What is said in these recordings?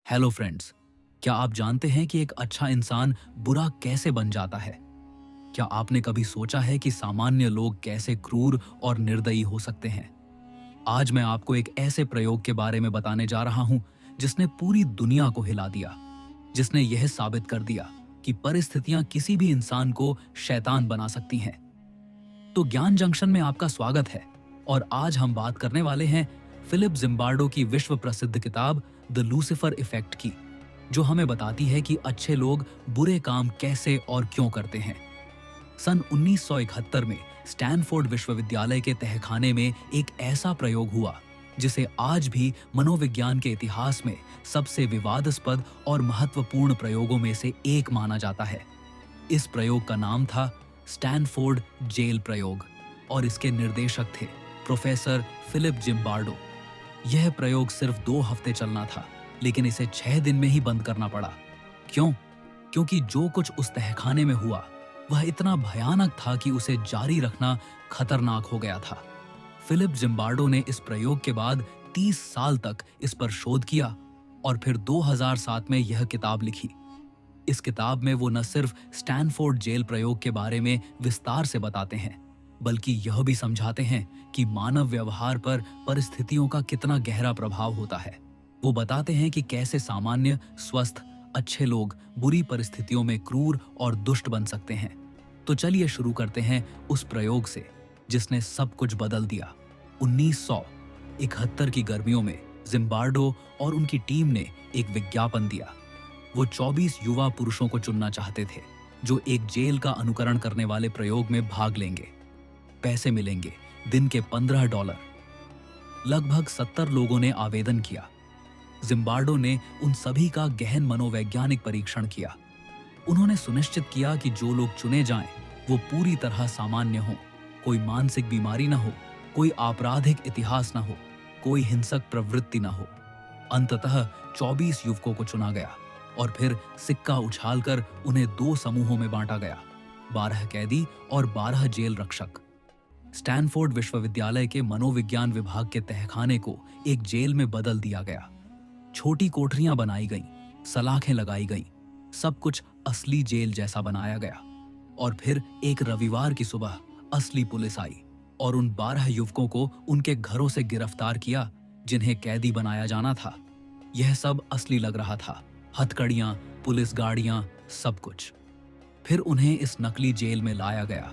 Hello friends. क्या आप जानते हैं कि एक अच्छा इंसान बुरा कैसे बन जाता है? क्या आपने कभी सोचा है कि सामान्य लोग कैसे क्रूर और निर्दयी हो सकते हैं? आज मैं आपको एक ऐसे प्रयोग के बारे में बताने जा रहा हूं जिसने पूरी दुनिया को हिला दिया, जिसने यह साबित कर दिया कि परिस्थितियां किसी भी इंसान को शैतान बना सकती हैं। तो ज्ञान जंक्शन में आपका स्वागत है और आज हम बात करने वाले हैं फिलिप जिम्बार्डो की विश्व प्रसिद्ध किताब द लूसिफर इफेक्ट की, जो हमें बताती है कि अच्छे लोग बुरे काम कैसे और क्यों करते हैं। सन 1971 में स्टैनफोर्ड विश्वविद्यालय के तहखाने में एक ऐसा प्रयोग हुआ जिसे आज भी मनोविज्ञान के इतिहास में सबसे विवादास्पद और महत्वपूर्ण प्रयोगों में से एक माना जाता है। इस प्रयोग का नाम था स्टैनफोर्ड जेल प्रयोग और इसके निर्देशक थे प्रोफेसर फिलिप जिम्बार्डो। यह प्रयोग सिर्फ 2 हफ्ते चलना था, लेकिन इसे 6 दिन में ही बंद करना पड़ा। क्यों? क्योंकि जो कुछ उस तहखाने में हुआ वह इतना भयानक था कि उसे जारी रखना खतरनाक हो गया था। फिलिप जिम्बार्डो ने इस प्रयोग के बाद 30 साल तक इस पर शोध किया और फिर 2007 में यह किताब लिखी। इस किताब में वो न सिर्फ स्टैनफोर्ड जेल प्रयोग के बारे में विस्तार से बताते हैं, बल्कि यह भी समझाते हैं कि मानव व्यवहार पर परिस्थितियों का कितना गहरा प्रभाव होता है। वो बताते हैं कि कैसे सामान्य, स्वस्थ, अच्छे लोग बुरी परिस्थितियों में क्रूर और दुष्ट बन सकते हैं। तो चलिए शुरू करते हैं उस प्रयोग से जिसने सब कुछ बदल दिया। 1971 की गर्मियों में जिम्बार्डो और उनकी टीम ने एक विज्ञापन दिया। वो 24 युवा पुरुषों को चुनना चाहते थे जो एक जेल का अनुकरण करने वाले प्रयोग में भाग लेंगे। पैसे मिलेंगे, दिन के $15। लगभग 70 लोगों ने आवेदन किया। जिम्बार्डो ने उन सभी का गहन मनोवैज्ञानिक परीक्षण किया। उन्होंने सुनिश्चित किया कि जो लोग चुने जाएं, वो पूरी तरह सामान्य हों, कोई मानसिक बीमारी न हो, कोई आपराधिक इतिहास न हो, कोई हिंसक प्रवृत्ति न हो। अंततः 24 युवकों को चुना गया और फिर सिक्का उछालकर उन्हें 2 समूहों में बांटा गया, 12 कैदी और 12 जेल रक्षक। स्टैनफोर्ड विश्वविद्यालय के मनोविज्ञान विभाग के तहखाने को एक जेल में बदल दिया गया। छोटी कोठरियां बनाई गईं, सलाखें लगाई गईं, सब कुछ असली जेल जैसा बनाया गया। और फिर एक रविवार की सुबह असली पुलिस आई और उन 12 युवकों को उनके घरों से गिरफ्तार किया जिन्हें कैदी बनाया जाना था। यह सब असली लग रहा था, हथकड़ियां, पुलिस गाड़ियां, सब कुछ। फिर उन्हें इस नकली जेल में लाया गया।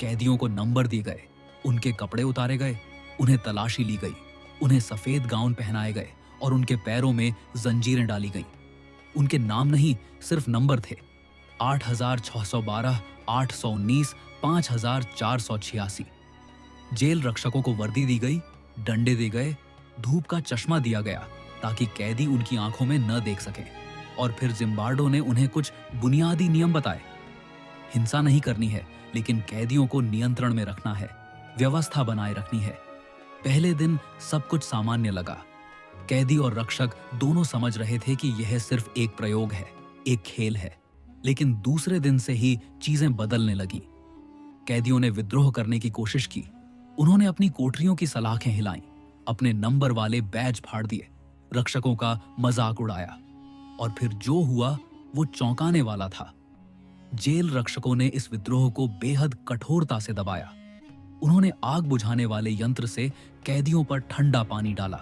कैदियों को नंबर दिए गए, उनके कपड़े उतारे गए, उन्हें तलाशी ली गई, उन्हें सफेद गाउन पहनाए गए और उनके पैरों में जंजीरें डाली गईं। उनके नाम नहीं, सिर्फ नंबर थे। 8612, 819, 5486। जेल रक्षकों को वर्दी दी गई, डंडे दिए गए, धूप का चश्मा दिया गया ताकि कैदी उनकी आंखों में न देख सकें। और फिर जिम्बार्डो ने उन्हें कुछ बुनियादी नियम बताए। हिंसा नहीं करनी है, लेकिन कैदियों को नियंत्रण में रखना है, व्यवस्था बनाए रखनी है। पहले दिन सब कुछ सामान्य लगा। कैदी और रक्षक दोनों समझ रहे थे कि यह सिर्फ एक प्रयोग है, एक खेल है। लेकिन दूसरे दिन से ही चीजें बदलने लगी। कैदियों ने विद्रोह करने की कोशिश की। उन्होंने अपनी कोठरियों की सलाखें हिलाईं, अपने नंबर वाले बैज फाड़ दिए, रक्षकों का मजाक उड़ाया। और फिर जो हुआ वो चौंकाने वाला था। जेल रक्षकों ने इस विद्रोह को बेहद कठोरता से दबाया। उन्होंने आग बुझाने वाले यंत्र से कैदियों पर ठंडा पानी डाला।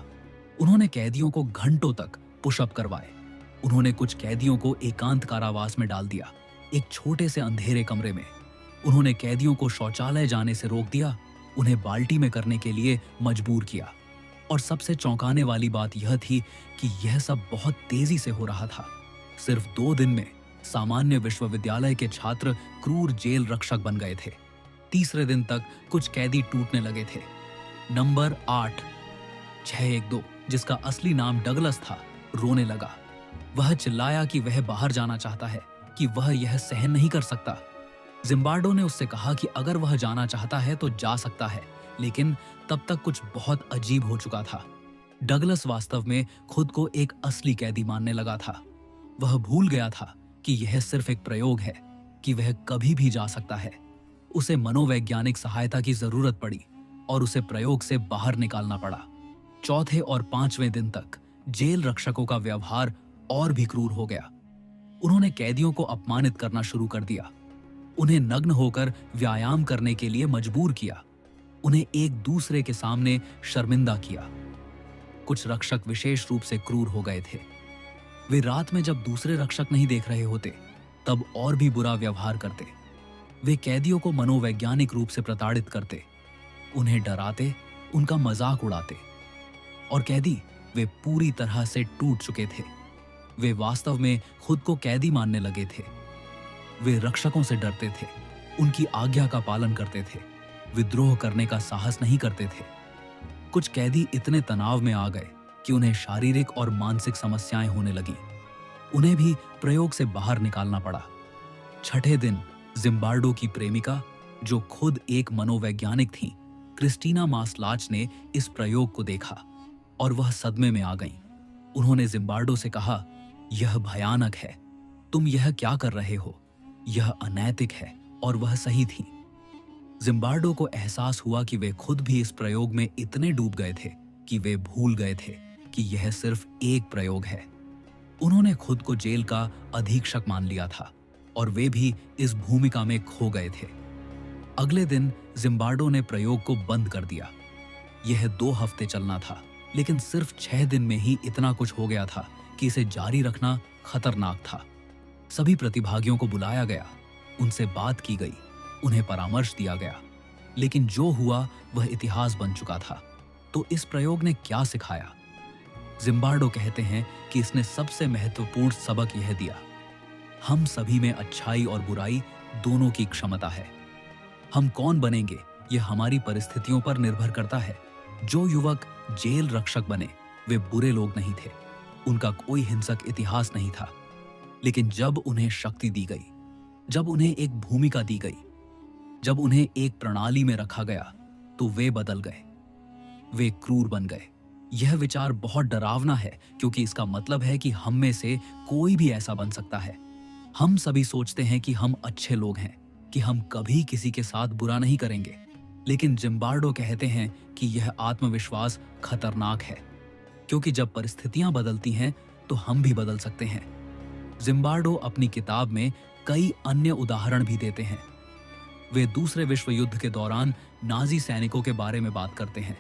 उन्होंने कैदियों को घंटों तक पुशअप करवाए। उन्होंने कुछ कैदियों को एकांत कारावास में डाल दिया, एक छोटे से अंधेरे कमरे में। उन्होंने कैदियों को शौचालय जाने से रोक दिया, उन्हें बाल्टी में करने के लिए मजबूर किया। और सबसे चौंकाने वाली बात यह थी कि यह सब बहुत तेजी से हो रहा था। सिर्फ 2 दिन में सामान्य विश्वविद्यालय के छात्र क्रूर जेल रक्षक बन गए थे। तीसरे दिन तक कुछ कैदी टूटने लगे थे। नंबर 8, 612, जिसका असली नाम डगलस था, रोने लगा। वह चिल्लाया कि वह बाहर जाना चाहता है, कि वह यह सहन नहीं कर सकता। जिम्बार्डो ने उससे कहा कि अगर वह जाना चाहता है तो जा सकता है, लेकिन तब तक कुछ बहुत अजीब हो चुका था। डगलस वास्तव में खुद को एक असली कैदी मानने लगा था। वह भूल गया था कि यह सिर्फ एक प्रयोग है, कि वह कभी भी जा सकता है। उसे मनोवैज्ञानिक सहायता की जरूरत पड़ी और उसे प्रयोग से बाहर निकालना पड़ा। चौथे और 5वें दिन तक जेल रक्षकों का व्यवहार और भी क्रूर हो गया। उन्होंने कैदियों को अपमानित करना शुरू कर दिया, उन्हें नग्न होकर व्यायाम करने के लिए मजबूर किया, उन्हें एक दूसरे के सामने शर्मिंदा किया। कुछ रक्षक विशेष रूप से क्रूर हो गए थे। वे रात में जब दूसरे रक्षक नहीं देख रहे होते तब और भी बुरा व्यवहार करते। वे कैदियों को मनोवैज्ञानिक रूप से प्रताड़ित करते, उन्हें डराते, उनका मजाक उड़ाते। और कैदी वे पूरी तरह से टूट चुके थे। वे वास्तव में खुद को कैदी मानने लगे थे। वे रक्षकों से डरते थे, उनकी आज्ञा का पालन करते थे, विद्रोह करने का साहस नहीं करते थे। कुछ कैदी इतने तनाव में आ गए कि उन्हें शारीरिक और मानसिक समस्याएं होने लगी। उन्हें भी प्रयोग से बाहर निकालना पड़ा। छठे दिन जिम्बार्डो की प्रेमिका, जो खुद एक मनोवैज्ञानिक थी, क्रिस्टीना मास्लाच ने इस प्रयोग को देखा और वह सदमे में आ गईं। उन्होंने जिम्बार्डो से कहा, यह भयानक है, तुम यह क्या कर रहे हो? यह अनैतिक है। और वह सही थी। जिम्बार्डो को एहसास हुआ कि वे खुद भी इस प्रयोग में इतने डूब गए थे कि वे भूल गए थे कि यह सिर्फ एक प्रयोग है। उन्होंने खुद को जेल का अधीक्षक मान लिया था और वे भी इस भूमिका में खो गए थे। अगले दिन जिम्बार्डो ने प्रयोग को बंद कर दिया। यह 2 हफ्ते चलना था, लेकिन सिर्फ 6 दिन में ही इतना कुछ हो गया था कि इसे जारी रखना खतरनाक था। सभी प्रतिभागियों को बुलाया गया, उनसे बात की गई, उन्हें परामर्श दिया गया, लेकिन जो हुआ वह इतिहास बन चुका था। तो इस प्रयोग ने क्या सिखाया? जिम्बार्डो कहते हैं कि इसने सबसे महत्वपूर्ण सबक यह दिया, हम सभी में अच्छाई और बुराई दोनों की क्षमता है। हम कौन बनेंगे यह हमारी परिस्थितियों पर निर्भर करता है। जो युवक जेल रक्षक बने वे बुरे लोग नहीं थे, उनका कोई हिंसक इतिहास नहीं था। लेकिन जब उन्हें शक्ति दी गई, जब उन्हें एक भूमिका दी गई, जब उन्हें एक प्रणाली में रखा गया, तो वे बदल गए, वे क्रूर बन गए। यह विचार बहुत डरावना है, क्योंकि इसका मतलब है कि हम में से कोई भी ऐसा बन सकता है। हम सभी सोचते हैं कि हम अच्छे लोग हैं, कि हम कभी किसी के साथ बुरा नहीं करेंगे, लेकिन जिम्बार्डो कहते हैं कि यह आत्मविश्वास खतरनाक है, क्योंकि जब परिस्थितियां बदलती हैं तो हम भी बदल सकते हैं। जिम्बार्डो अपनी किताब में कई अन्य उदाहरण भी देते हैं। वे दूसरे विश्व युद्ध के दौरान नाजी सैनिकों के बारे में बात करते हैं।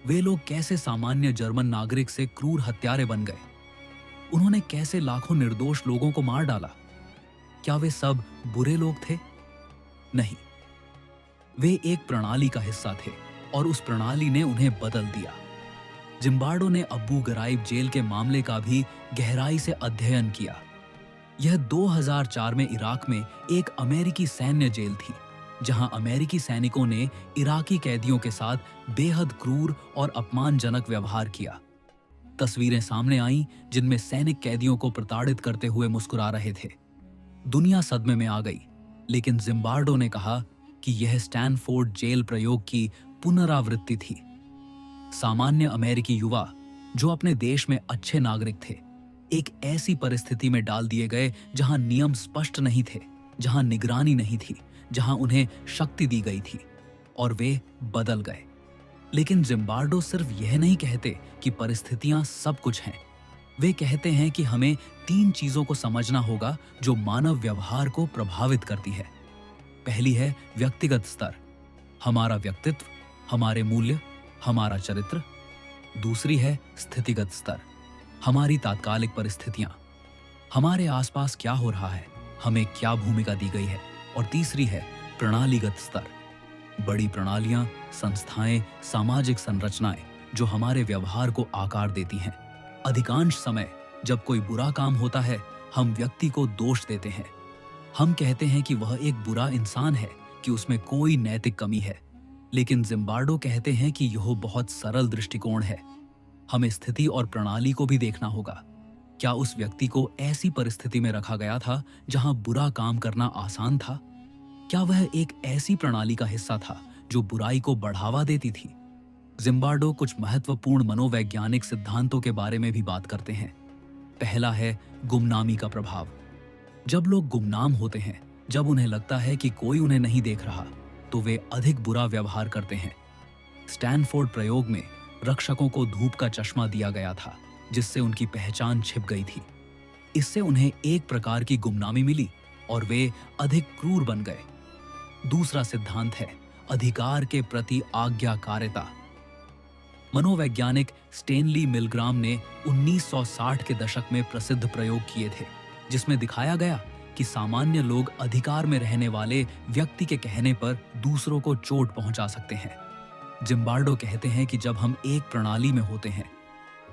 वे लोग कैसे सामान्य जर्मन नागरिक से क्रूर हत्यारे बन गए। उन्होंने कैसे लाखों निर्दोष लोगों को मार डाला। क्या वे सब बुरे लोग थे? नहीं, वे एक प्रणाली का हिस्सा थे और उस प्रणाली ने उन्हें बदल दिया। जिम्बार्डो ने अबू गराइब जेल के मामले का भी गहराई से अध्ययन किया। यह 2004 में इराक में एक अमेरिकी सैन्य जेल थी, जहां अमेरिकी सैनिकों ने इराकी कैदियों के साथ बेहद क्रूर और अपमानजनक व्यवहार किया। तस्वीरें सामने आईं जिनमें सैनिक कैदियों को प्रताड़ित करते हुए मुस्कुरा रहे थे। दुनिया सदमे में आ गई, लेकिन जिम्बार्डो ने कहा कि यह स्टैनफोर्ड जेल प्रयोग की पुनरावृत्ति थी। सामान्य अमेरिकी युवा जो अपने देश में अच्छे नागरिक थे, एक ऐसी परिस्थिति में डाल दिए गए जहां नियम स्पष्ट नहीं थे, जहां निगरानी नहीं थी, जहां उन्हें शक्ति दी गई थी, और वे बदल गए। लेकिन जिम्बार्डो सिर्फ यह नहीं कहते कि परिस्थितियां सब कुछ हैं। वे कहते हैं कि हमें 3 चीजों को समझना होगा जो मानव व्यवहार को प्रभावित करती है। पहली है व्यक्तिगत स्तर, हमारा व्यक्तित्व, हमारे मूल्य, हमारा चरित्र। दूसरी है स्थितिगत स्तर, हमारी तात्कालिक परिस्थितियां, हमारे आसपास क्या हो रहा है, हमें क्या भूमिका दी गई है। और तीसरी है प्रणालीगत स्तर, बड़ी प्रणालियां, संस्थाएं, सामाजिक संरचनाएं जो हमारे व्यवहार को आकार देती हैं। अधिकांश समय जब कोई बुरा काम होता है, हम व्यक्ति को दोष देते हैं। हम कहते हैं कि वह एक बुरा इंसान है, कि उसमें कोई नैतिक कमी है। लेकिन जिम्बार्डो कहते हैं कि यह बहुत सरल दृष्टिकोण है। हमें स्थिति और प्रणाली को भी देखना होगा। क्या उस व्यक्ति को ऐसी परिस्थिति में रखा गया था जहां बुरा काम करना आसान था? क्या वह एक ऐसी प्रणाली का हिस्सा था जो बुराई को बढ़ावा देती थी? जिम्बार्डो कुछ महत्वपूर्ण मनोवैज्ञानिक सिद्धांतों के बारे में भी बात करते हैं। पहला है गुमनामी का प्रभाव। जब लोग गुमनाम होते हैं, जब उन्हें लगता है कि कोई उन्हें नहीं देख रहा, तो वे अधिक बुरा व्यवहार करते हैं। स्टैनफोर्ड प्रयोग में रक्षकों को धूप का चश्मा दिया गया था, जिससे उनकी पहचान छिप गई थी। इससे उन्हें एक प्रकार की गुमनामी मिली और वे अधिक क्रूर बन गए। दूसरा सिद्धांत है अधिकार के प्रति आज्ञाकारिता। मनोवैज्ञानिक स्टेनली मिलग्राम ने 1960 के दशक में प्रसिद्ध प्रयोग किए थे, जिसमें दिखाया गया कि सामान्य लोग अधिकार में रहने वाले व्यक्ति के कहने पर दूसरों को चोट पहुंचा सकते हैं। जिम्बार्डो कहते हैं कि जब हम एक प्रणाली में होते हैं,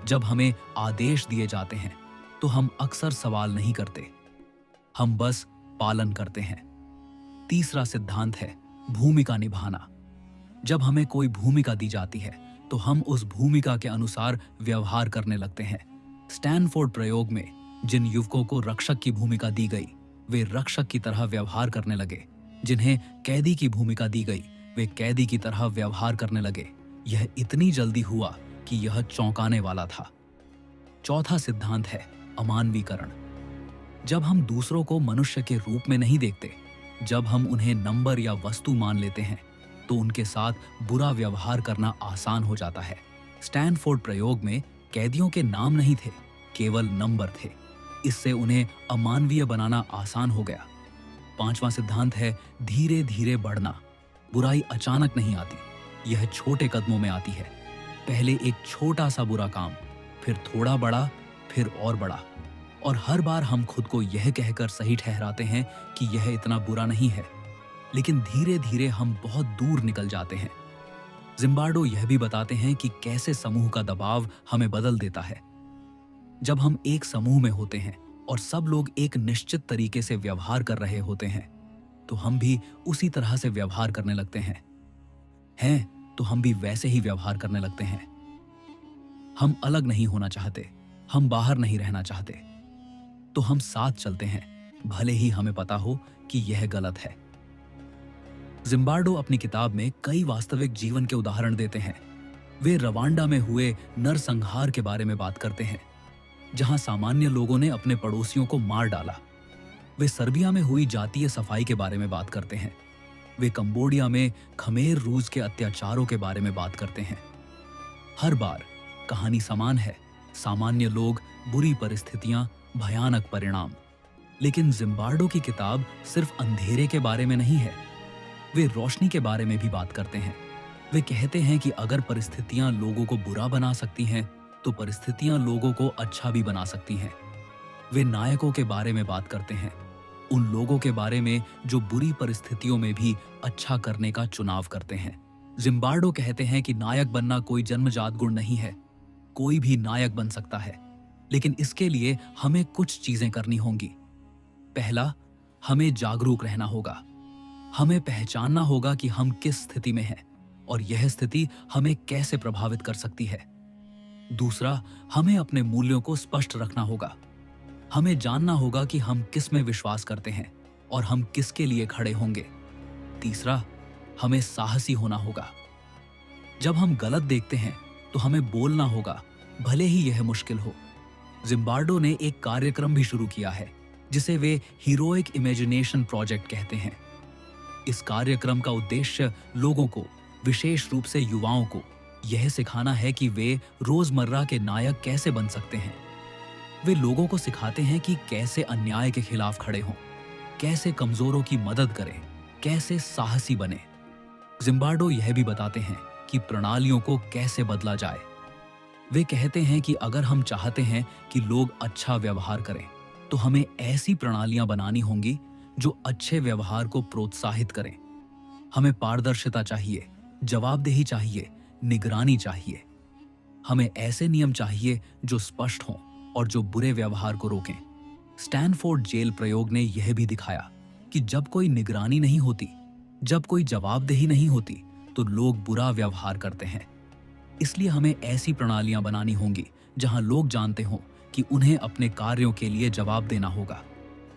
जब हमें आदेश दिए जाते हैं, तो हम अक्सर सवाल नहीं करते, हम बस पालन करते हैं। तीसरा सिद्धांत है भूमिका निभाना। जब हमें कोई भूमिका दी जाती है तो हम उस भूमिका के अनुसार व्यवहार करने लगते हैं। स्टैनफोर्ड प्रयोग में जिन युवकों को रक्षक की भूमिका दी गई वे रक्षक की तरह व्यवहार करने लगे, जिन्हें कैदी की भूमिका दी गई वे कैदी की तरह व्यवहार करने लगे। यह इतनी जल्दी हुआ कि यह चौंकाने वाला था। चौथा सिद्धांत है अमानवीकरण। जब हम दूसरों को मनुष्य के रूप में नहीं देखते, जब हम उन्हें नंबर या वस्तु मान लेते हैं, तो उनके साथ बुरा व्यवहार करना आसान हो जाता है। स्टैनफोर्ड प्रयोग में कैदियों के नाम नहीं थे, केवल नंबर थे। इससे उन्हें अमानवीय बनाना आसान हो गया। पांचवा सिद्धांत है धीरे धीरे बढ़ना। बुराई अचानक नहीं आती, यह छोटे कदमों में आती है। पहले एक छोटा सा बुरा काम, फिर थोड़ा बड़ा, फिर और बड़ा, और हर बार हम खुद को यह कहकर सही ठहराते हैं कि यह इतना बुरा नहीं है, लेकिन धीरे धीरे हम बहुत दूर निकल जाते हैं। जिम्बार्डो यह भी बताते हैं कि कैसे समूह का दबाव हमें बदल देता है। जब हम एक समूह में होते हैं और सब लोग एक निश्चित तरीके से व्यवहार कर रहे होते हैं, तो हम भी उसी तरह से व्यवहार करने लगते हैं। तो हम भी वैसे ही व्यवहार करने लगते हैं। हम अलग नहीं होना चाहते, हम बाहर नहीं रहना चाहते, तो हम साथ चलते हैं, भले ही हमें पता हो कि यह गलत है। जिम्बार्डो अपनी किताब में कई वास्तविक जीवन के उदाहरण देते हैं। वे रवांडा में हुए नरसंहार के बारे में बात करते हैं, जहां सामान्य लोगों ने अपने पड़ोसियों को मार डाला। वे सर्बिया में हुई जातीय सफाई के बारे में बात करते हैं। वे कंबोडिया में खमेर रूस के अत्याचारों के बारे में बात करते हैं। हर बार कहानी समान है, सामान्य लोग, बुरी परिस्थितियां, भयानक परिणाम। लेकिन जिम्बार्डो की किताब सिर्फ अंधेरे के बारे में नहीं है, वे रोशनी के बारे में भी बात करते हैं। वे कहते हैं कि अगर परिस्थितियां लोगों को बुरा बना सकती हैं, तो परिस्थितियां लोगों को अच्छा भी बना सकती हैं। वे नायकों के बारे में बात करते हैं, उन लोगों के बारे में जो बुरी परिस्थितियों में भी अच्छा करने का चुनाव करते हैं। जिम्बार्डो कहते हैं कि नायक बनना कोई जन्मजात गुण नहीं है, कोई भी नायक बन सकता है, लेकिन इसके लिए हमें कुछ चीजें करनी होंगी। पहला, हमें जागरूक रहना होगा। हमें पहचानना होगा कि हम किस स्थिति में हैं और यह स्थिति हमें कैसे प्रभावित कर सकती है। दूसरा, हमें अपने मूल्यों को स्पष्ट रखना होगा। हमें जानना होगा कि हम किस में विश्वास करते हैं और हम किसके लिए खड़े होंगे। तीसरा, हमें साहसी होना होगा। जब हम गलत देखते हैं तो हमें बोलना होगा, भले ही यह मुश्किल हो। जिम्बार्डो ने एक कार्यक्रम भी शुरू किया है जिसे वे हीरोइक इमेजिनेशन प्रोजेक्ट कहते हैं। इस कार्यक्रम का उद्देश्य लोगों को, विशेष रूप से युवाओं को, यह सिखाना है कि वे रोजमर्रा के नायक कैसे बन सकते हैं। वे लोगों को सिखाते हैं कि कैसे अन्याय के खिलाफ खड़े हों, कैसे कमजोरों की मदद करें, कैसे साहसी बने। जिम्बार्डो यह भी बताते हैं कि प्रणालियों को कैसे बदला जाए। वे कहते हैं कि अगर हम चाहते हैं कि लोग अच्छा व्यवहार करें, तो हमें ऐसी प्रणालियां बनानी होंगी जो अच्छे व्यवहार को प्रोत्साहित करें। हमें पारदर्शिता चाहिए, जवाबदेही चाहिए, निगरानी चाहिए। हमें ऐसे नियम चाहिए जो स्पष्ट हों और जो बुरे व्यवहार को रोकें। स्टैनफोर्ड जेल प्रयोग ने यह भी दिखाया कि जब कोई निगरानी नहीं होती, जब कोई जवाबदेही नहीं होती, तो लोग बुरा व्यवहार करते हैं। इसलिए हमें ऐसी प्रणालियां बनानी होंगी जहां लोग जानते हों कि उन्हें अपने कार्यों के लिए जवाब देना होगा।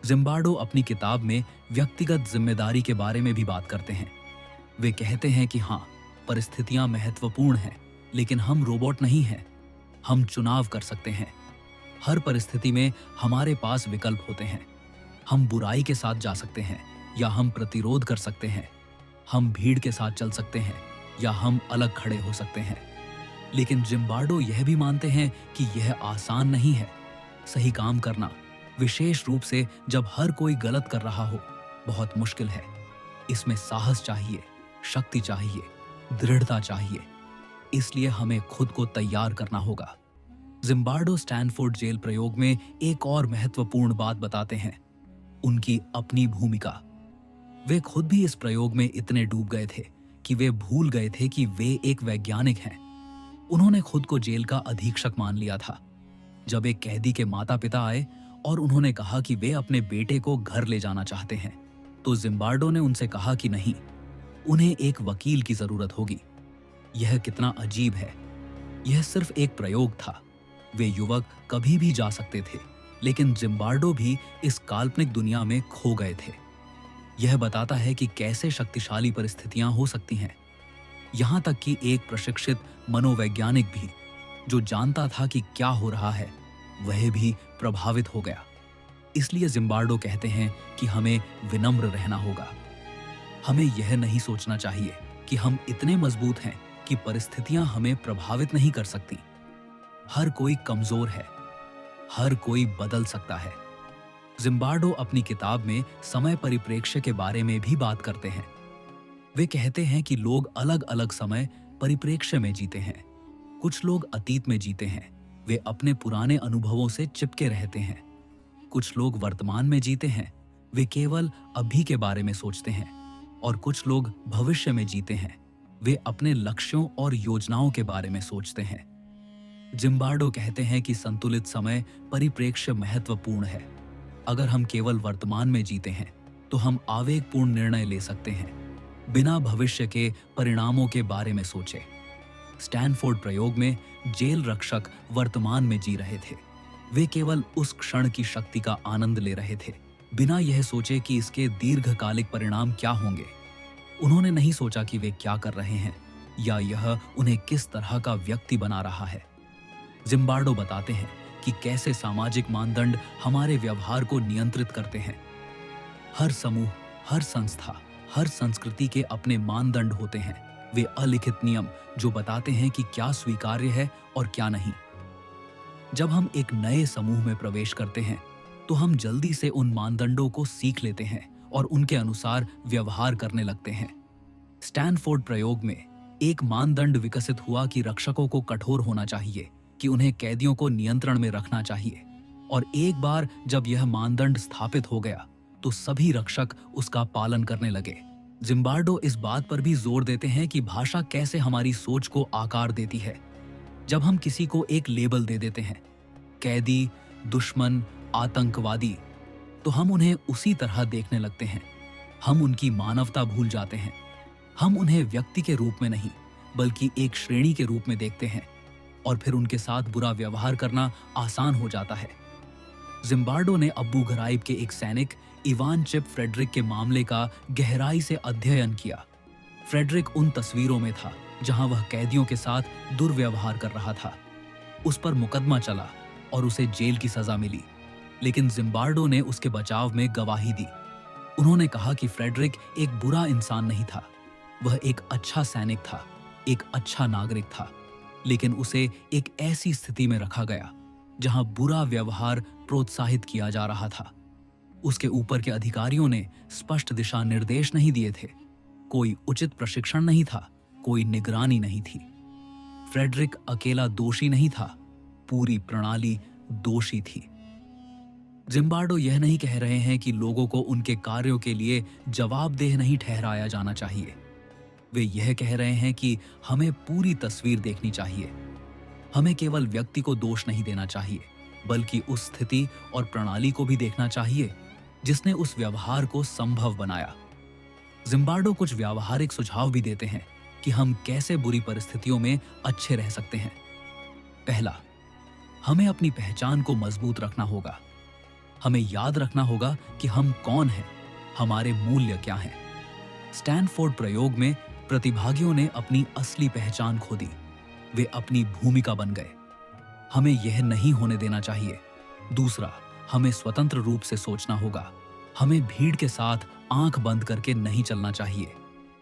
जिम्बार्डो अपनी किताब में व्यक्तिगत जिम्मेदारी के बारे में भी बात करते हैं। वे कहते हैं कि हाँ, परिस्थितियां महत्वपूर्ण हैं, लेकिन हम रोबोट नहीं हैं। हम चुनाव कर सकते हैं। हर परिस्थिति में हमारे पास विकल्प होते हैं। हम बुराई के साथ जा सकते हैं या हम प्रतिरोध कर सकते हैं। हम भीड़ के साथ चल सकते हैं या हम अलग खड़े हो सकते हैं। लेकिन जिम्बार्डो यह भी मानते हैं कि यह आसान नहीं है। सही काम करना, विशेष रूप से जब हर कोई गलत कर रहा हो, बहुत मुश्किल है। इसमें साहस चाहिए, शक्ति चाहिए, दृढ़ता चाहिए। इसलिए हमें खुद को तैयार करना होगा। जिम्बार्डो स्टैनफोर्ड जेल प्रयोग में एक और महत्वपूर्ण बात बताते हैं, उनकी अपनी भूमिका। वे खुद भी इस प्रयोग में इतने डूब गए थे कि वे भूल गए थे कि वे एक वैज्ञानिक हैं। उन्होंने खुद को जेल का अधीक्षक मान लिया था। जब एक कैदी के माता पिता आए और उन्होंने कहा कि वे अपने बेटे को घर ले जाना चाहते हैं, तो जिम्बार्डो ने उनसे कहा कि नहीं, उन्हें एक वकील की जरूरत होगी। यह कितना अजीब है। यह सिर्फ एक प्रयोग था। वे युवक कभी भी जा सकते थे, लेकिन जिम्बार्डो भी इस काल्पनिक दुनिया में खो गए थे। यह बताता है कि कैसे शक्तिशाली परिस्थितियां हो सकती हैं। यहां तक कि एक प्रशिक्षित मनोवैज्ञानिक भी, जो जानता था कि क्या हो रहा है, वह भी प्रभावित हो गया। इसलिए जिम्बार्डो कहते हैं कि हमें विनम्र रहना होगा। हमें यह नहीं सोचना चाहिए कि हम इतने मजबूत हैं कि परिस्थितियां हमें प्रभावित नहीं कर सकती। हर कोई कमजोर है, हर कोई बदल सकता है। जिम्बार्डो अपनी किताब में समय परिप्रेक्ष्य के बारे में भी बात करते हैं। वे कहते हैं कि लोग अलग अलग समय परिप्रेक्ष्य में जीते हैं। कुछ लोग अतीत में जीते हैं, वे अपने पुराने अनुभवों से चिपके रहते हैं। कुछ लोग वर्तमान में जीते हैं, वे केवल अभी के बारे में सोचते हैं। और कुछ लोग भविष्य में जीते हैं, वे अपने लक्ष्यों और योजनाओं के बारे में सोचते हैं। जिम्बार्डो कहते हैं कि संतुलित समय परिप्रेक्ष्य महत्वपूर्ण है। अगर हम केवल वर्तमान में जीते हैं तो हम आवेगपूर्ण निर्णय ले सकते हैं, बिना भविष्य के परिणामों के बारे में सोचे। स्टैनफोर्ड प्रयोग में जेल रक्षक वर्तमान में जी रहे थे। वे केवल उस क्षण की शक्ति का आनंद ले रहे थे, बिना यह सोचे कि इसके दीर्घकालिक परिणाम क्या होंगे। उन्होंने नहीं सोचा कि वे क्या कर रहे हैं या यह उन्हें किस तरह का व्यक्ति बना रहा है। जिम्बार्डो बताते हैं कि कैसे सामाजिक मानदंड हमारे व्यवहार को नियंत्रित करते हैं। हर समूह, हर संस्था, हर संस्कृति के अपने मानदंड होते हैं। वे अलिखित नियम जो बताते हैं कि क्या स्वीकार्य है और क्या नहीं। जब हम एक नए समूह में प्रवेश करते हैं तो हम जल्दी से उन मानदंडों को सीख लेते हैं और उनके अनुसार व्यवहार करने लगते हैं। स्टैनफोर्ड प्रयोग में एक मानदंड विकसित हुआ कि रक्षकों को कठोर होना चाहिए, कि उन्हें कैदियों को नियंत्रण में रखना चाहिए। और एक बार जब यह मानदंड स्थापित हो गया तो सभी रक्षक उसका पालन करने लगे। जिम्बार्डो इस बात पर भी जोर देते हैं कि भाषा कैसे हमारी सोच को आकार देती है। जब हम किसी को एक लेबल दे देते हैं, कैदी, दुश्मन, आतंकवादी, तो हम उन्हें उसी तरह देखने लगते हैं। हम उनकी मानवता भूल जाते हैं। हम उन्हें व्यक्ति के रूप में नहीं, बल्कि एक श्रेणी के रूप में देखते हैं और फिर उनके साथ बुरा व्यवहार करना आसान हो जाता है। जिम्बार्डो ने अब्बू घराइब के एक सैनिक इवान चिप फ्रेडरिक के मामले का गहराई से अध्ययन किया। फ्रेडरिक उन तस्वीरों में था जहां वह कैदियों के साथ दुर्व्यवहार कर रहा था। उस पर मुकदमा चला और उसे जेल की सजा मिली, लेकिन जिम्बार्डो ने उसके बचाव में गवाही दी। उन्होंने कहा कि फ्रेडरिक एक बुरा इंसान नहीं था, वह एक अच्छा सैनिक था, एक अच्छा नागरिक था, लेकिन उसे एक ऐसी स्थिति में रखा गया जहां बुरा व्यवहार प्रोत्साहित किया जा रहा था। उसके ऊपर के अधिकारियों ने स्पष्ट दिशा निर्देश नहीं दिए थे, कोई उचित प्रशिक्षण नहीं था, कोई निगरानी नहीं थी। फ्रेडरिक अकेला दोषी नहीं था, पूरी प्रणाली दोषी थी। जिम्बार्डो यह नहीं कह रहे हैं कि लोगों को उनके कार्यों के लिए जवाबदेह नहीं ठहराया जाना चाहिए। वे यह कह रहे हैं कि हमें पूरी तस्वीर देखनी चाहिए। हमें केवल व्यक्ति को दोष नहीं देना चाहिए, बल्कि उस स्थिति और प्रणाली को भी देखना चाहिए जिसने उस व्यवहार को संभव बनाया। जिम्बार्डो कुछ व्यावहारिक सुझाव भी देते हैं कि हम कैसे बुरी परिस्थितियों में अच्छे रह सकते हैं। पहला, हमें अपनी पहचान को मजबूत रखना होगा। हमें याद रखना होगा कि हम कौन हैं, हमारे मूल्य क्या हैं। स्टैनफोर्ड प्रयोग में प्रतिभागियों ने अपनी असली पहचान खो दी। वे अपनी भूमिका बन गए। हमें यह नहीं होने देना चाहिए। दूसरा, हमें स्वतंत्र रूप से सोचना होगा। हमें भीड़ के साथ आंख बंद करके नहीं चलना चाहिए।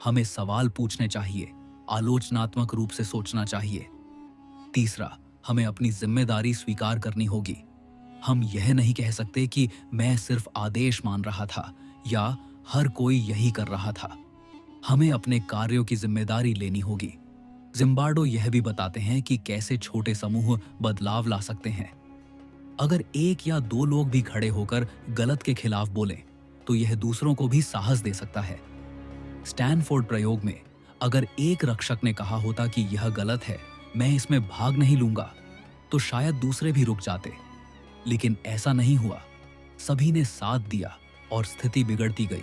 हमें सवाल पूछने चाहिए, आलोचनात्मक रूप से सोचना चाहिए। तीसरा, हमें अपनी जिम्मेदारी स्वीकार करनी होगी। हम यह नहीं कह सकते कि मैं सिर्फ आदेश मान रहा था या हर कोई यही कर रहा था। हमें अपने कार्यों की जिम्मेदारी लेनी होगी। जिम्बार्डो यह भी बताते हैं कि कैसे छोटे समूह बदलाव ला सकते हैं। अगर एक या दो लोग भी खड़े होकर गलत के खिलाफ बोलें, तो यह दूसरों को भी साहस दे सकता है। स्टैनफोर्ड प्रयोग में अगर एक रक्षक ने कहा होता कि यह गलत है, मैं इसमें भाग नहीं लूंगा, तो शायद दूसरे भी रुक जाते। लेकिन ऐसा नहीं हुआ। सभी ने साथ दिया और स्थिति बिगड़ती गई।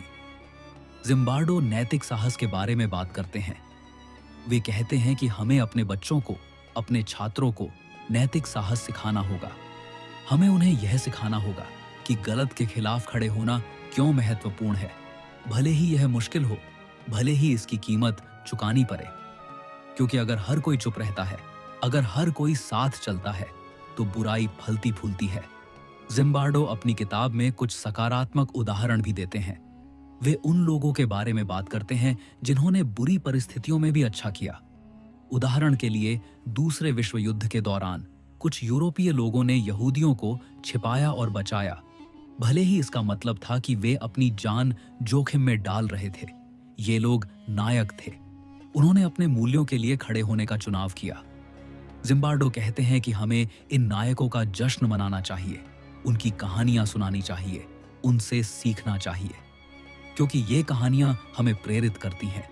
जिम्बार्डो नैतिक साहस के बारे में बात करते हैं। वे कहते हैं कि हमें अपने बच्चों को, अपने छात्रों को नैतिक साहस सिखाना होगा। हमें उन्हें यह सिखाना होगा कि गलत के खिलाफ खड़े होना क्यों महत्वपूर्ण है, भले ही यह मुश्किल हो, भले ही इसकी कीमत चुकानी पड़े। क्योंकि अगर हर कोई चुप रहता है, अगर हर कोई साथ चलता है, तो बुराई फलती फूलती है। जिम्बार्डो अपनी किताब में कुछ सकारात्मक उदाहरण भी देते हैं। वे उन लोगों के बारे में बात करते हैं जिन्होंने बुरी परिस्थितियों में भी अच्छा किया। उदाहरण के लिए, दूसरे विश्व युद्ध के दौरान कुछ यूरोपीय लोगों ने यहूदियों को छिपाया और बचाया, भले ही इसका मतलब था कि वे अपनी जान जोखिम में डाल रहे थे। ये लोग नायक थे। उन्होंने अपने मूल्यों के लिए खड़े होने का चुनाव किया। जिम्बार्डो कहते हैं कि हमें इन नायकों का जश्न मनाना चाहिए, उनकी कहानियां सुनानी चाहिए, उनसे सीखना चाहिए, क्योंकि ये कहानियां हमें प्रेरित करती हैं।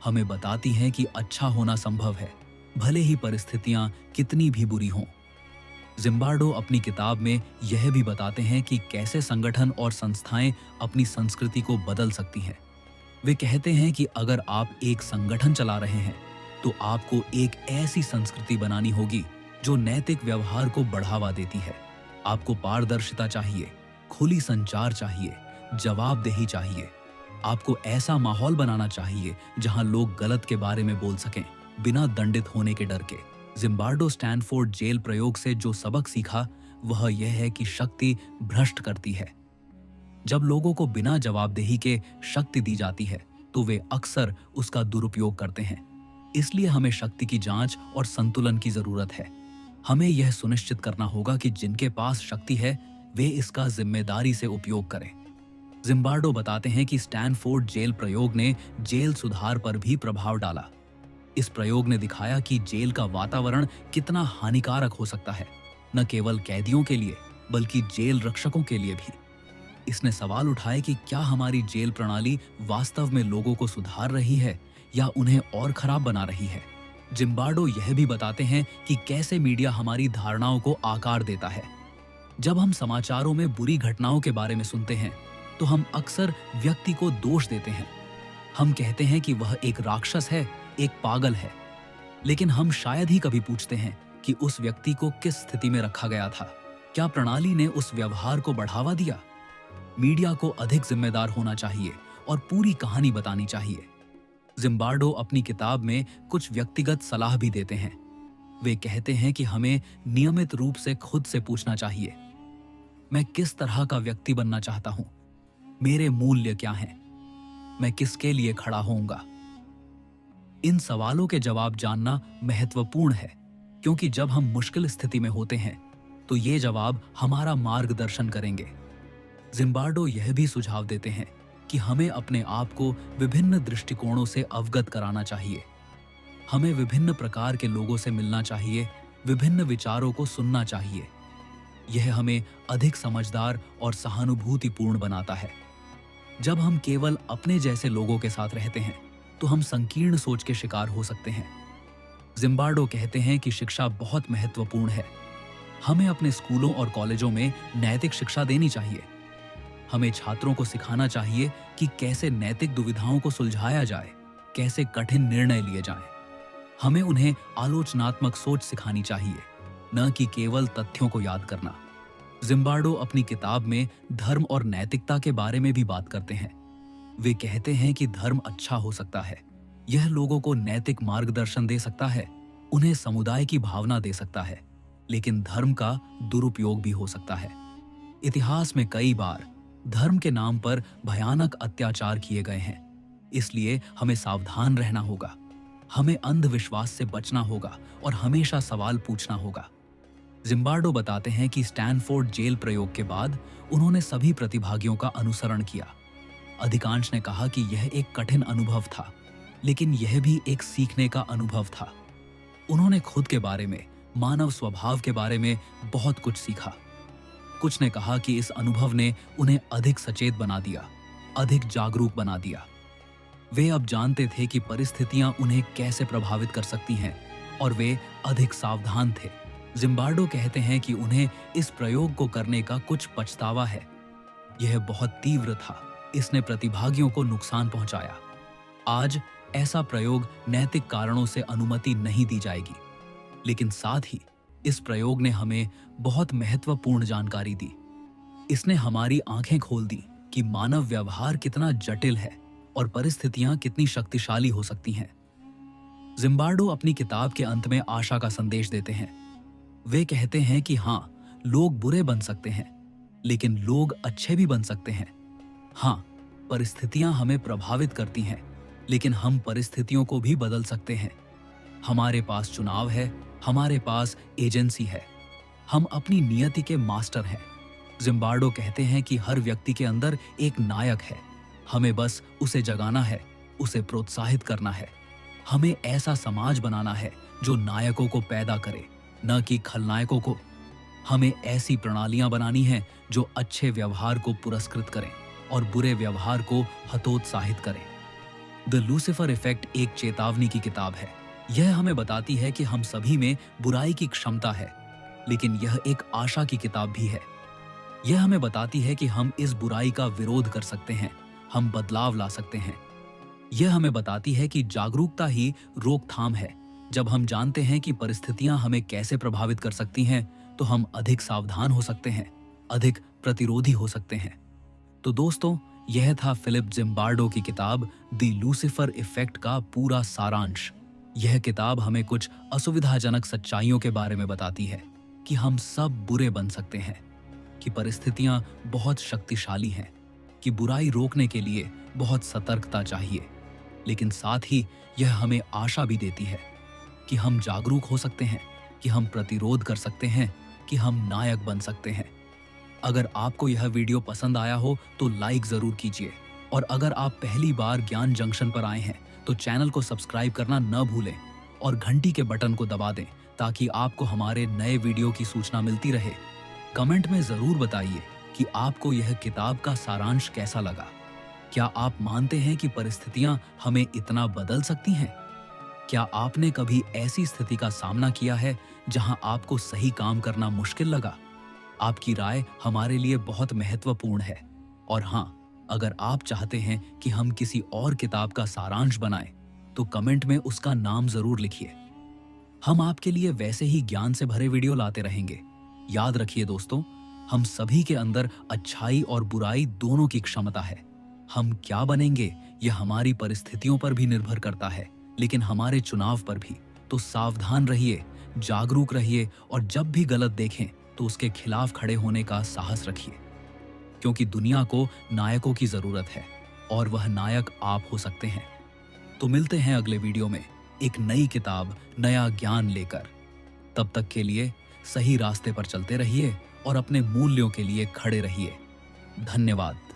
हमें बताती हैं कि अच्छा होना संभव है, भले ही परिस्थितियां कितनी भी बुरी हों। जिम्बार्डो अपनी किताब में यह भी बताते हैं कि कैसे संगठन और संस्थाएं अपनी संस्कृति को बदल सकती हैं। वे कहते हैं कि अगर आप एक संगठन चला रहे हैं, तो आपको एक ऐसी संस्कृति बनानी होगी जो नैतिक व्यवहार को बढ़ावा देती है। आपको पारदर्शिता चाहिए, खुली संचार चाहिए, जवाबदेही चाहिए। आपको ऐसा माहौल बनाना चाहिए जहां लोग गलत के बारे में बोल सकें, बिना दंडित होने के डर के। जिम्बार्डो स्टैनफोर्ड जेल प्रयोग से जो सबक सीखा, वह यह है कि शक्ति भ्रष्ट करती है। जब लोगों को बिना जवाबदेही के शक्ति दी जाती है, तो वे अक्सर उसका दुरुपयोग करते हैं। इसलिए हमें शक्ति की जांच और संतुलन की जरूरत है। हमें यह सुनिश्चित करना होगा कि जिनके पास शक्ति है, वे इसका जिम्मेदारी से उपयोग करें। जिम्बार्डो बताते हैं कि स्टैनफोर्ड जेल प्रयोग ने जेल सुधार पर भी प्रभाव डाला। इस प्रयोग ने दिखाया कि जेल का वातावरण कितना हानिकारक हो सकता है, न केवल कैदियों के लिए, बल्कि जेल रक्षकों के लिए भी। इसने सवाल उठाए कि क्या हमारी जेल प्रणाली वास्तव में लोगों को सुधार रही है या उन्हें और खराब बना रही है। जिम्बार्डो यह भी बताते हैं कि कैसे मीडिया हमारी धारणाओं को आकार देता है। जब हम समाचारों में बुरी घटनाओं के बारे में सुनते हैं, तो हम अक्सर व्यक्ति को दोष देते हैं। हम कहते हैं कि वह एक राक्षस है, एक पागल है। लेकिन हम शायद ही कभी पूछते हैं कि उस व्यक्ति को किस स्थिति में रखा गया था। क्या प्रणाली ने उस व्यवहार को बढ़ावा दिया? मीडिया को अधिक जिम्मेदार होना चाहिए और पूरी कहानी बतानी चाहिए। जिम्बार्डो अपनी किताब में कुछ व्यक्तिगत सलाह भी देते हैं। वे कहते हैं कि हमें नियमित रूप से खुद से पूछना चाहिए, मैं किस तरह का व्यक्ति बनना चाहता हूं? मेरे मूल्य क्या हैं? मैं किसके लिए खड़ा होऊंगा? इन सवालों के जवाब जानना महत्वपूर्ण है, क्योंकि जब हम मुश्किल स्थिति में होते हैं, तो ये जवाब हमारा मार्गदर्शन करेंगे। जिम्बार्डो यह भी सुझाव देते हैं कि हमें अपने आप को विभिन्न दृष्टिकोणों से अवगत कराना चाहिए। हमें विभिन्न प्रकार के लोगों से मिलना चाहिए, विभिन्न विचारों को सुनना चाहिए। यह हमें अधिक समझदार और सहानुभूतिपूर्ण बनाता है। जब हम केवल अपने जैसे लोगों के साथ रहते हैं, तो हम संकीर्ण सोच के शिकार हो सकते हैं। जिम्बार्डो कहते हैं कि शिक्षा बहुत महत्वपूर्ण है। हमें अपने स्कूलों और कॉलेजों में नैतिक शिक्षा देनी चाहिए। हमें छात्रों को सिखाना चाहिए कि कैसे नैतिक दुविधाओं को सुलझाया जाए, कैसे कठिन निर्णय लिए जाएं। हमें उन्हें आलोचनात्मक सोच सिखानी चाहिए, न कि केवल तथ्यों को याद करना। जिम्बार्डो अपनी किताब में धर्म और नैतिकता के बारे में भी बात करते हैं। वे कहते हैं कि धर्म अच्छा हो सकता है, यह लोगों को नैतिक मार्गदर्शन दे सकता है, उन्हें समुदाय की भावना दे सकता है, लेकिन धर्म का दुरुपयोग भी हो सकता है। इतिहास में कई बार धर्म के नाम पर भयानक अत्याचार किए गए हैं। इसलिए हमें सावधान रहना होगा। हमें अंधविश्वास से बचना होगा और हमेशा सवाल पूछना होगा। जिम्बार्डो बताते हैं कि स्टैनफोर्ड जेल प्रयोग के बाद उन्होंने सभी प्रतिभागियों का अनुसरण किया। अधिकांश ने कहा कि यह एक कठिन अनुभव था, लेकिन यह भी एक सीखने का अनुभव था। उन्होंने खुद के बारे में, मानव स्वभाव के बारे में बहुत कुछ सीखा। कुछ ने कहा कि इस अनुभव ने उन्हें अधिक सचेत बना दिया, अधिक जागरूक बना दिया। वे अब जानते थे कि परिस्थितियां उन्हें कैसे प्रभावित कर सकती हैं और वे अधिक सावधान थे। जिम्बार्डो कहते हैं कि उन्हें इस प्रयोग को करने का कुछ पछतावा है। यह बहुत तीव्र था, इसने प्रतिभागियों को नुकसान पहुंचाया। आज ऐसा प्रयोग नैतिक कारणों से अनुमति नहीं दी जाएगी, लेकिन साथ ही इस प्रयोग ने हमें बहुत महत्वपूर्ण जानकारी दी। इसने हमारी आंखें खोल दी कि मानव व्यवहार कितना जटिल है और परिस्थितियां कितनी शक्तिशाली हो सकती हैं। जिम्बार्डो अपनी किताब के अंत में आशा का संदेश देते हैं। वे कहते हैं कि हाँ, लोग बुरे बन सकते हैं, लेकिन लोग अच्छे भी बन सकते हैं। हाँ, परिस्थितियां हमें प्रभावित करती हैं, लेकिन हम परिस्थितियों को भी बदल सकते हैं। हमारे पास चुनाव है, हमारे पास एजेंसी है। हम अपनी नियति के मास्टर हैं। जिम्बार्डो कहते हैं कि हर व्यक्ति के अंदर एक नायक है। हमें बस उसे जगाना है, उसे प्रोत्साहित करना है। हमें ऐसा समाज बनाना है जो नायकों को पैदा करे, न कि खलनायकों को। हमें ऐसी प्रणालियां बनानी हैं जो अच्छे व्यवहार को पुरस्कृत करें और बुरे व्यवहार को हतोत्साहित करें। द लूसिफर इफेक्ट एक चेतावनी की किताब है। यह हमें बताती है कि हम सभी में बुराई की क्षमता है, लेकिन यह एक आशा की किताब भी है। यह हमें बताती है कि हम इस बुराई का विरोध कर सकते हैं, हम बदलाव ला सकते हैं। यह हमें बताती है कि जागरूकता ही रोकथाम है। जब हम जानते हैं कि परिस्थितियां हमें कैसे प्रभावित कर सकती हैं, तो हम अधिक सावधान हो सकते हैं, अधिक प्रतिरोधी हो सकते हैं। तो दोस्तों, यह था फिलिप जिम्बार्डो की किताब द लूसिफर इफेक्ट का पूरा सारांश। यह किताब हमें कुछ असुविधाजनक सच्चाइयों के बारे में बताती है कि हम सब बुरे बन सकते हैं, कि परिस्थितियां बहुत शक्तिशाली हैं, कि बुराई रोकने के लिए बहुत सतर्कता चाहिए। लेकिन साथ ही यह हमें आशा भी देती है कि हम जागरूक हो सकते हैं, कि हम प्रतिरोध कर सकते हैं, कि हम नायक बन सकते हैं। अगर आपको यह वीडियो पसंद आया हो तो लाइक जरूर कीजिए, और अगर आप पहली बार ज्ञान जंक्शन पर आए हैं तो चैनल को सब्सक्राइब करना न भूलें और घंटी के बटन को दबा दें, ताकि आपको हमारे नए वीडियो की सूचना मिलती रहे। कमेंट में जरूर बताइए कि आपको यह किताब का सारांश कैसा लगा। क्या आप मानते हैं कि परिस्थितियां हमें इतना बदल सकती हैं? क्या आपने कभी ऐसी स्थिति का सामना किया है जहां आपको सही काम करना मुश्किल लगा? आपकी राय हमारे लिए बहुत महत्वपूर्ण है। और हाँ, अगर आप चाहते हैं कि हम किसी और किताब का सारांश बनाएं, तो कमेंट में उसका नाम जरूर लिखिए। हम आपके लिए वैसे ही ज्ञान से भरे वीडियो लाते रहेंगे। याद रखिए दोस्तों, हम सभी के अंदर अच्छाई और बुराई दोनों की क्षमता है। हम क्या बनेंगे यह हमारी परिस्थितियों पर भी निर्भर करता है, लेकिन हमारे चुनाव पर भी। तो सावधान रहिए, जागरूक रहिए, और जब भी गलत देखें तो उसके खिलाफ खड़े होने का साहस रखिए, क्योंकि दुनिया को नायकों की जरूरत है और वह नायक आप हो सकते हैं। तो मिलते हैं अगले वीडियो में एक नई किताब, नया ज्ञान लेकर। तब तक के लिए सही रास्ते पर चलते रहिए और अपने मूल्यों के लिए खड़े रहिए। धन्यवाद।